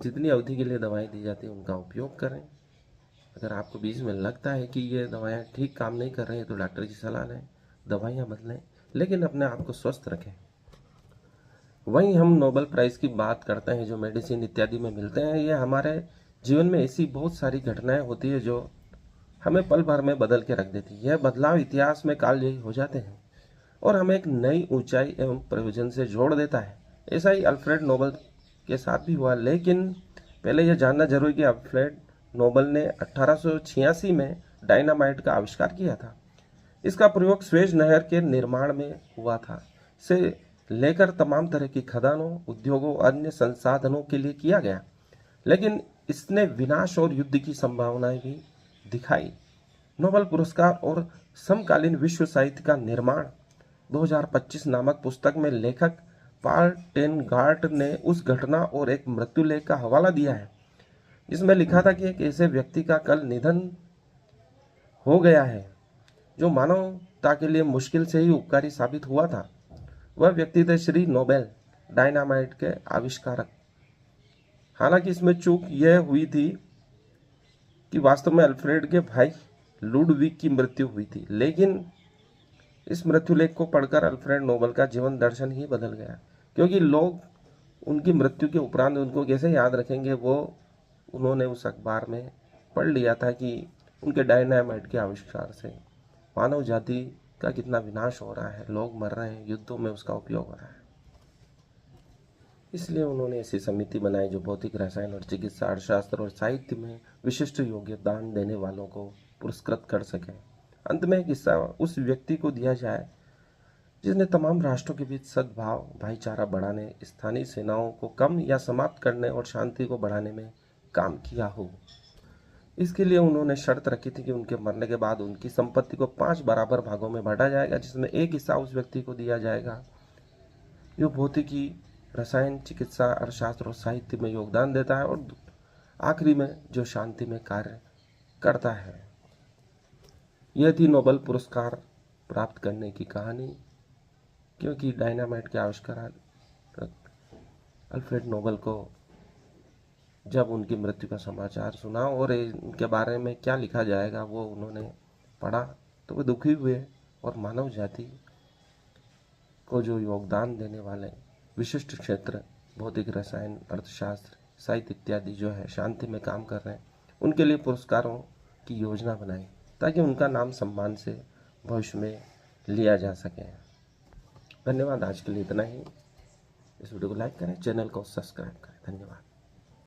जितनी अवधि के लिए दवाएं दी जाती हैं उनका उपयोग करें। अगर आपको बीच में लगता है कि ये दवाएं ठीक काम नहीं कर रही हैं तो डॉक्टर की सलाह लें, दवाइयाँ बदलें, लेकिन अपने आप को स्वस्थ रखें। वहीं हम नोबेल प्राइज़ की बात करते हैं जो मेडिसिन इत्यादि में मिलते हैं, ये हमारे जीवन में ऐसी बहुत सारी घटनाएं होती है जो हमें पल भर में बदल के रख देती है। यह बदलाव इतिहास में कालजयी हो जाते हैं और हमें एक नई ऊंचाई एवं प्रयोजन से जोड़ देता है। ऐसा ही अल्फ्रेड नोबेल के साथ भी हुआ, लेकिन पहले यह जानना जरूरी कि अल्फ्रेड नोबेल ने 1886 में डायनामाइट का आविष्कार किया था। इसका प्रयोग स्वेज नहर के निर्माण में हुआ था। से लेकर तमाम तरह की खदानों, उद्योगों, अन्य संसाधनों के लिए किया गया, लेकिन इसने विनाश और युद्ध की संभावनाएं भी दिखाई। नोबेल पुरस्कार और समकालीन विश्व साहित्य का निर्माण 2025 नामक पुस्तक में लेखक पॉल टेनगार्ट ने उस घटना और एक मृत्युलेख का हवाला दिया है जिसमें लिखा था कि एक ऐसे व्यक्ति का कल निधन हो गया है जो मानवता के लिए मुश्किल से ही उपकारी साबित हुआ था। वह व्यक्ति थे श्री नोबेल, डायनामाइट के आविष्कारक। हालांकि इसमें चूक यह हुई थी कि वास्तव में अल्फ्रेड के भाई लुडविग की मृत्यु हुई थी, लेकिन इस मृत्युलेख को पढ़कर अल्फ्रेड नोबेल का जीवन दर्शन ही बदल गया, क्योंकि लोग उनकी मृत्यु के उपरांत उनको कैसे याद रखेंगे, वो उन्होंने उस अखबार में पढ़ लिया था कि उनके डायनामाइट के आविष्कार से मानव जाति का कितना विनाश हो रहा है, लोग मर रहे हैं, युद्धों में उसका उपयोग हो रहा है। इसलिए उन्होंने ऐसी समिति बनाई जो भौतिक, रसायन और चिकित्सा, अर्थशास्त्र और साहित्य में विशिष्ट योगदान देने वालों को पुरस्कृत कर सके। अंत में एक हिस्सा उस व्यक्ति को दिया जाए जिसने तमाम राष्ट्रों के बीच सद्भाव, भाईचारा बढ़ाने, स्थानीय सेनाओं को कम या समाप्त करने और शांति को बढ़ाने में काम किया हो। इसके लिए उन्होंने शर्त रखी थी कि उनके मरने के बाद उनकी संपत्ति को 5 बराबर भागों में बांटा जाएगा, जिसमें एक हिस्सा उस व्यक्ति को दिया जाएगा जो भौतिकी, रसायन, चिकित्सा, अर्थशास्त्र और साहित्य में योगदान देता है, और आखिरी में जो शांति में कार्य करता है। यह थी नोबेल पुरस्कार प्राप्त करने की कहानी, क्योंकि डायनामाइट के आविष्कार अल्फ्रेड नोबेल को जब उनकी मृत्यु का समाचार सुना और इनके बारे में क्या लिखा जाएगा वो उन्होंने पढ़ा तो वे दुखी हुए, और मानव जाति को जो योगदान देने वाले विशिष्ट क्षेत्र भौतिक, रसायन, अर्थशास्त्र, साहित्य इत्यादि जो है शांति में काम कर रहे हैं, उनके लिए पुरस्कारों की योजना बनाई ताकि उनका नाम सम्मान से भविष्य में लिया जा सके। धन्यवाद। आज के लिए इतना ही। इस वीडियो को लाइक करें, चैनल को सब्सक्राइब करें। धन्यवाद।